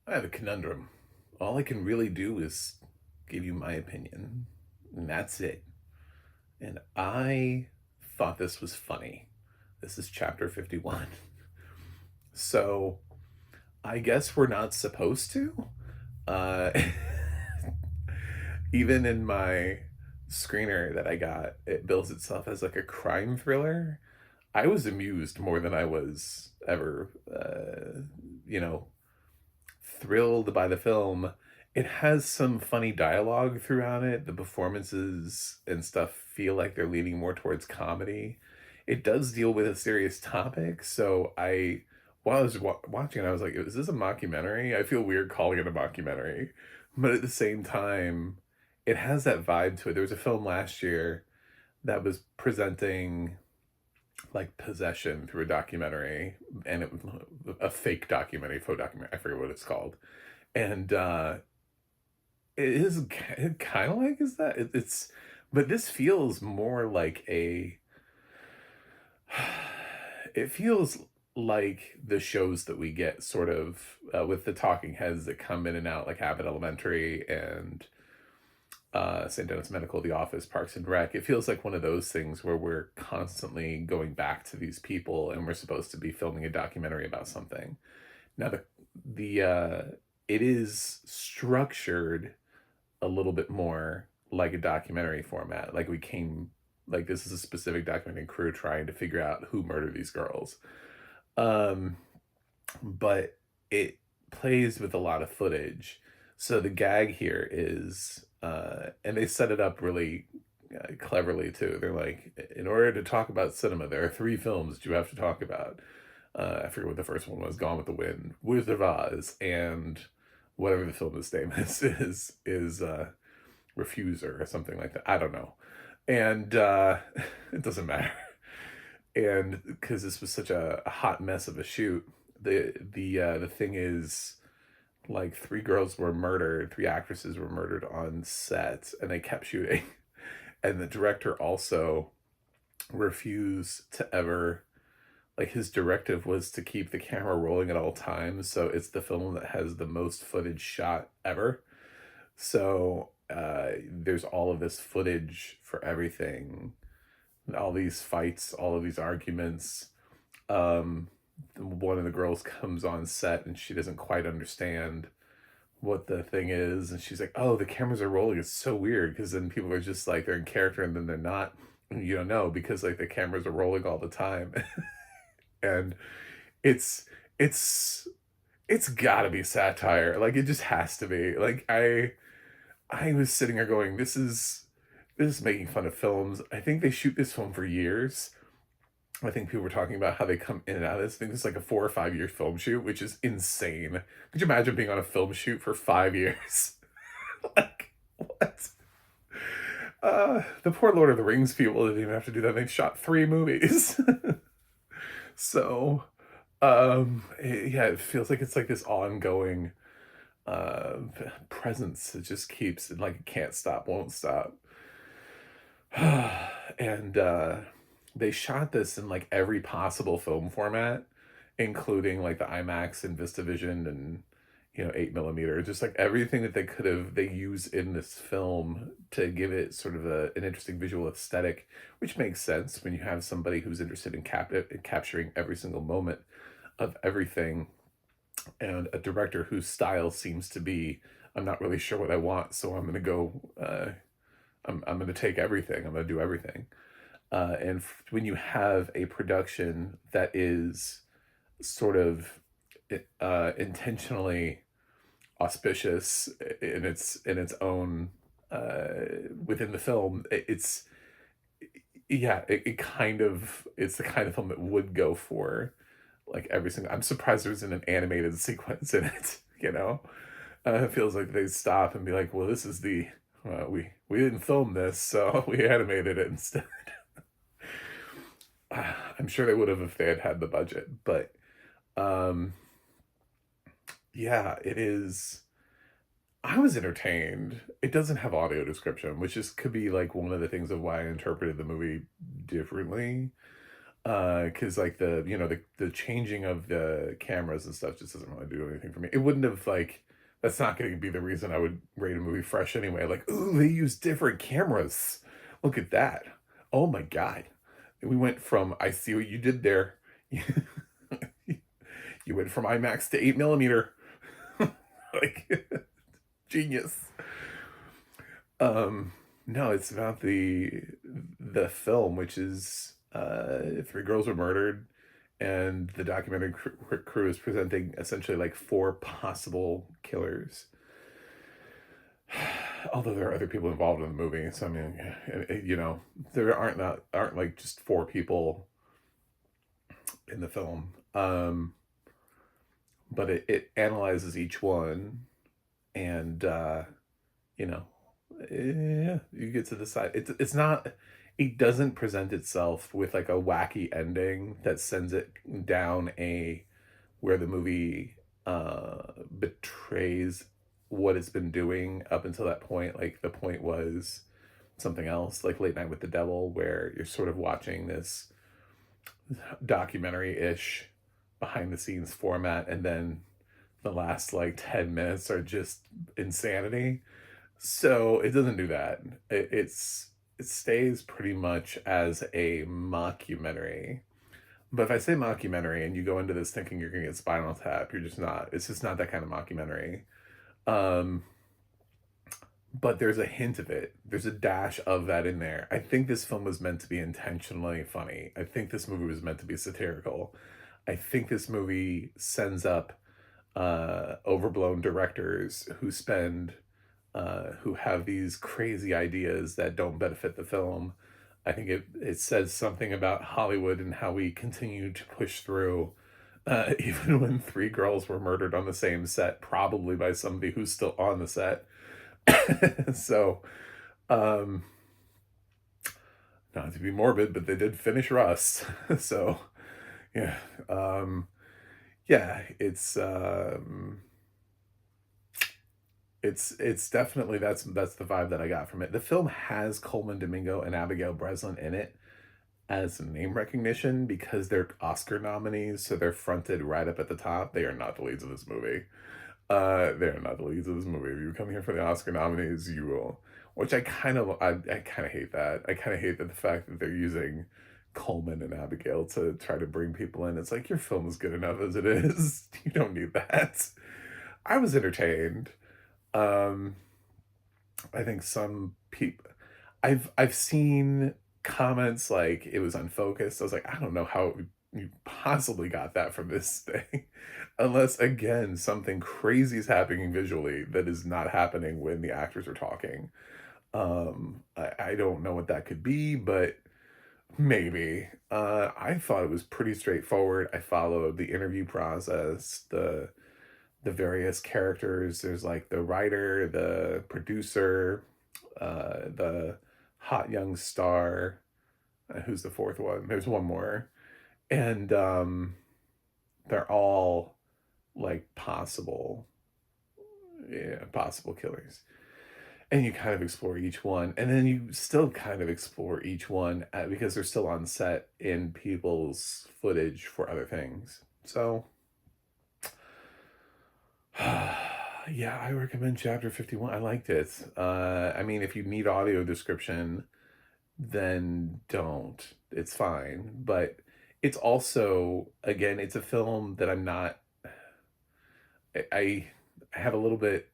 I have a conundrum. All I can really do is give you my opinion, and that's it. And I thought this was funny. This is chapter 51. So I guess we're not supposed to. Uh, even in my screener that I got, it bills itself as like a crime thriller. I was amused more than I was ever, you know, thrilled by the film. It has some funny dialogue throughout it. The performances and stuff feel like they're leaning more towards comedy. It does deal with a serious topic, so while I was watching it, I was like, "Is this a mockumentary?" I feel weird calling it a mockumentary, but at the same time, it has that vibe to it. There was a film last year that was presenting like possession through a documentary, and it was a fake documentary, faux documentary. I forget what it's called, and it is it kind of like is that it's, but this feels more like a. It feels like the shows that we get sort of with the talking heads that come in and out, like Abbott Elementary and St. Dennis Medical, The Office, Parks and Rec. It feels like one of those things where we're constantly going back to these people and we're supposed to be filming a documentary about something. Now the it is structured a little bit more like a documentary format. Like this is a specific documentary crew trying to figure out who murdered these girls. Um but it plays with a lot of footage. So the gag here is, and they set it up really cleverly too. They're like, in order to talk about cinema, there are three films that you have to talk about. I forget what the first one was: Gone with the Wind, Wizard of Oz, and whatever the film's name is Refuser or something like that. I don't know, and it doesn't matter. And because this was such a hot mess of a shoot, the thing is, like, three girls were murdered, three actresses were murdered on set, and they kept shooting. And the director also refused to ever, like, his directive was to keep the camera rolling at all times. So it's the film that has the most footage shot ever. So there's all of this footage for everything, all these fights, all of these arguments. Um, one of the girls comes on set and she doesn't quite understand what the thing is, and she's like, "Oh, the cameras are rolling. It's so weird," because then people are just like they're in character and then they're not. And you don't know because like the cameras are rolling all the time, and it's it's it's got to be satire. Like it just has to be. Like I was sitting there going, this is making fun of films. I think they shoot this film for years. I think people were talking about how they come in and out of this. I think it's like a 4 or 5 year film shoot, which is insane. Could you imagine being on a film shoot for 5 years? Like, what? The poor Lord of the Rings people didn't even have to do that. They shot 3 movies. So, yeah, it feels like it's like this ongoing uh, presence. It just keeps, like, it can't stop, won't stop. And they shot this in like every possible film format, including like the IMAX and VistaVision and 8 millimeter, just like everything that they could have they use in this film to give it sort of an interesting visual aesthetic, which makes sense when you have somebody who's interested in capturing every single moment of everything, and a director whose style seems to be, I'm not really sure what I want, so I'm gonna go. I'm gonna take everything. I'm gonna do everything. And when you have a production that is sort of intentionally auspicious in its own within the film, it's yeah, it kind of it's the kind of film that would go for like every single. I'm surprised there isn't an animated sequence in it. It feels like they stop and be like, well, this is the we didn't film this, so we animated it instead. I'm sure they would have if they had had the budget, but um, yeah, it is. I was entertained. It doesn't have audio description, which is could be like one of the things of why I interpreted the movie differently. Because like the changing of the cameras and stuff just doesn't really do anything for me. It wouldn't have like that's not going to be the reason I would rate a movie fresh anyway. Like, ooh, they use different cameras. Look at that. Oh my god. We went from I see what you did there. You went from IMAX to 8 millimeter. Like genius. No, it's about the film, which is three girls were murdered, and the documentary crew is presenting essentially like four possible killers. Although there are other people involved in the movie, so I mean, there aren't like just four people in the film. But it analyzes each one, and you know, yeah, you get to decide. It's not. It doesn't present itself with like a wacky ending that sends it down a where the movie betrays what it's been doing up until that point. Like the point was something else, like Late Night with the Devil, where you're sort of watching this documentary-ish behind the scenes format, and then the last like 10 minutes are just insanity. So it doesn't do that. It stays pretty much as a mockumentary. But if I say mockumentary and you go into this thinking you're gonna get Spinal Tap, you're just not. It's just not that kind of mockumentary. Um, but there's a hint of it. There's a dash of that in there. I think this film was meant to be intentionally funny. I think this movie was meant to be satirical. I think this movie sends up overblown directors who have these crazy ideas that don't benefit the film. I think it says something about Hollywood and how we continue to push through, even when three girls were murdered on the same set, probably by somebody who's still on the set. So, um, not to be morbid, but they did finish Rust. So, yeah, yeah, it's definitely that's the vibe that I got from it. The film has Coleman, Domingo, and Abigail Breslin in it as name recognition because they're Oscar nominees, so they're fronted right up at the top. They are not the leads of this movie. They are not the leads of this movie. If you come here for the Oscar nominees, you will. Which I kind of hate that. I kind of hate that the fact that they're using Coleman and Abigail to try to bring people in. It's like your film is good enough as it is. You don't need that. I was entertained. Um, I think some people, I've seen comments like it was unfocused. I was like, I don't know how you possibly got that from this thing, unless again something crazy is happening visually that is not happening when the actors are talking. I don't know what that could be, but maybe. I thought it was pretty straightforward. I followed the interview process, the various characters. There's like the writer, the producer, the hot young star. Who's the fourth one? There's one more, and they're all like possible killers. And you kind of explore each one, and then you still kind of explore each one because they're still on set in people's footage for other things. So yeah, I recommend Chapter 51. I liked it. I mean, if you need audio description, then don't. It's fine. But it's also, again, it's a film that I'm not. I have a little bit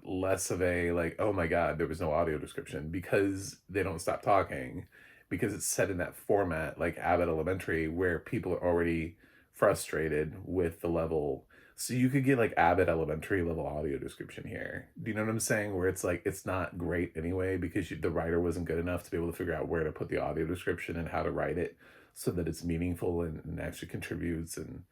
less of a like, oh my God, there was no audio description because they don't stop talking, because it's set in that format like Abbott Elementary where people are already frustrated with the level. So you could get like Abbott Elementary level audio description here. Do you know what I'm saying? Where it's like, it's not great anyway because the writer wasn't good enough to be able to figure out where to put the audio description and how to write it so that it's meaningful and actually contributes. And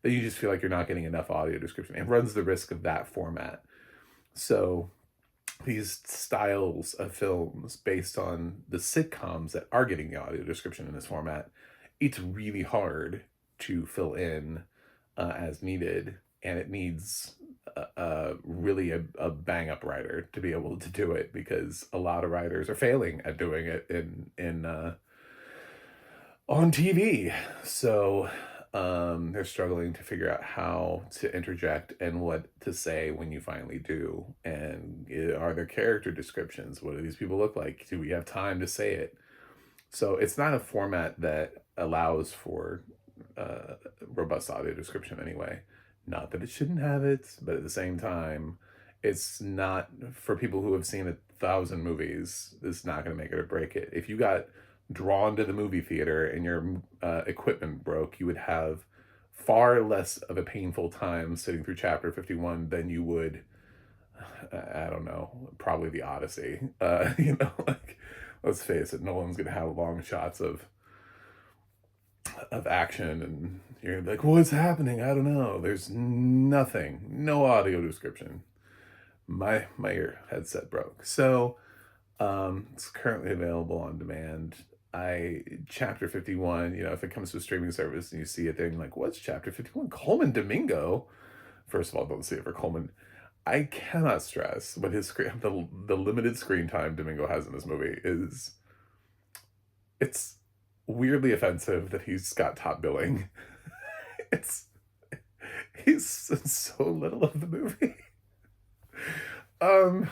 then you just feel like you're not getting enough audio description and runs the risk of that format. So these styles of films based on the sitcoms that are getting the audio description in this format, it's really hard to fill in as needed, and it needs really a bang up writer to be able to do it because a lot of writers are failing at doing it in on TV. So they're struggling to figure out how to interject and what to say when you finally do. And are there character descriptions? What do these people look like? Do we have time to say it? So it's not a format that allows for robust audio description anyway. Not that it shouldn't have it, but at the same time, it's not for people who have seen 1,000 movies. It's not going to make it or break it. If you got drawn to the movie theater and your equipment broke, you would have far less of a painful time sitting through chapter 51 than you would, I don't know, probably the Odyssey. Like, let's face it, no one's going to have long shots of action and you're gonna be like, what's happening? I don't know. There's nothing, no audio description. My ear headset broke. So it's currently available on demand. Chapter 51, if it comes to a streaming service and you see it there and you're like, what's chapter 51? Coleman Domingo. First of all, don't see it for Coleman. I cannot stress what his screen, the limited screen time Domingo has in this movie it's weirdly offensive that he's got top billing. it's he's so little of the movie. um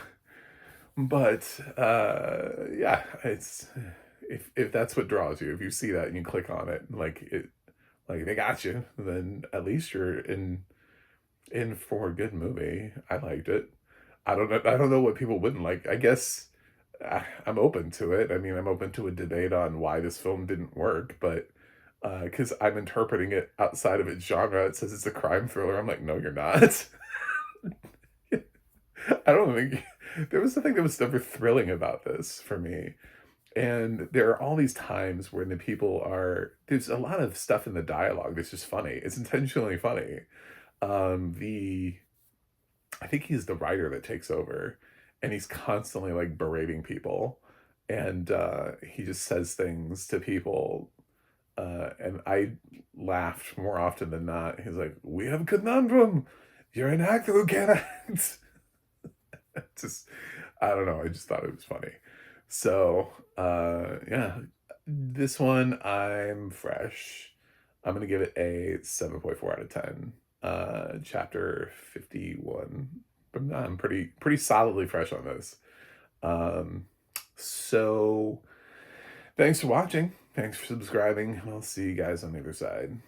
but yeah, it's if that's what draws you, if you see that and you click on it, like they got you, then at least you're in for a good movie. I liked it. I don't know what people wouldn't like. I guess I'm open to it. I mean, I'm open to a debate on why this film didn't work, but because I'm interpreting it outside of its genre. It says it's a crime thriller. I'm like, no, you're not. I don't think there was something that was never thrilling about this for me. And there are all these times when there's a lot of stuff in the dialogue that's just funny. It's intentionally funny. The I think he's the writer that takes over, and he's constantly like berating people, and he just says things to people, and I laughed more often than not. He's like, "We have a conundrum. You're an actor who can't act." Just, I don't know. I just thought it was funny. So yeah, this one I'm fresh. I'm gonna give it a 7.4 out of 10. Chapter 51. I'm pretty solidly fresh on this. So thanks for watching. Thanks for subscribing. I'll see you guys on the other side.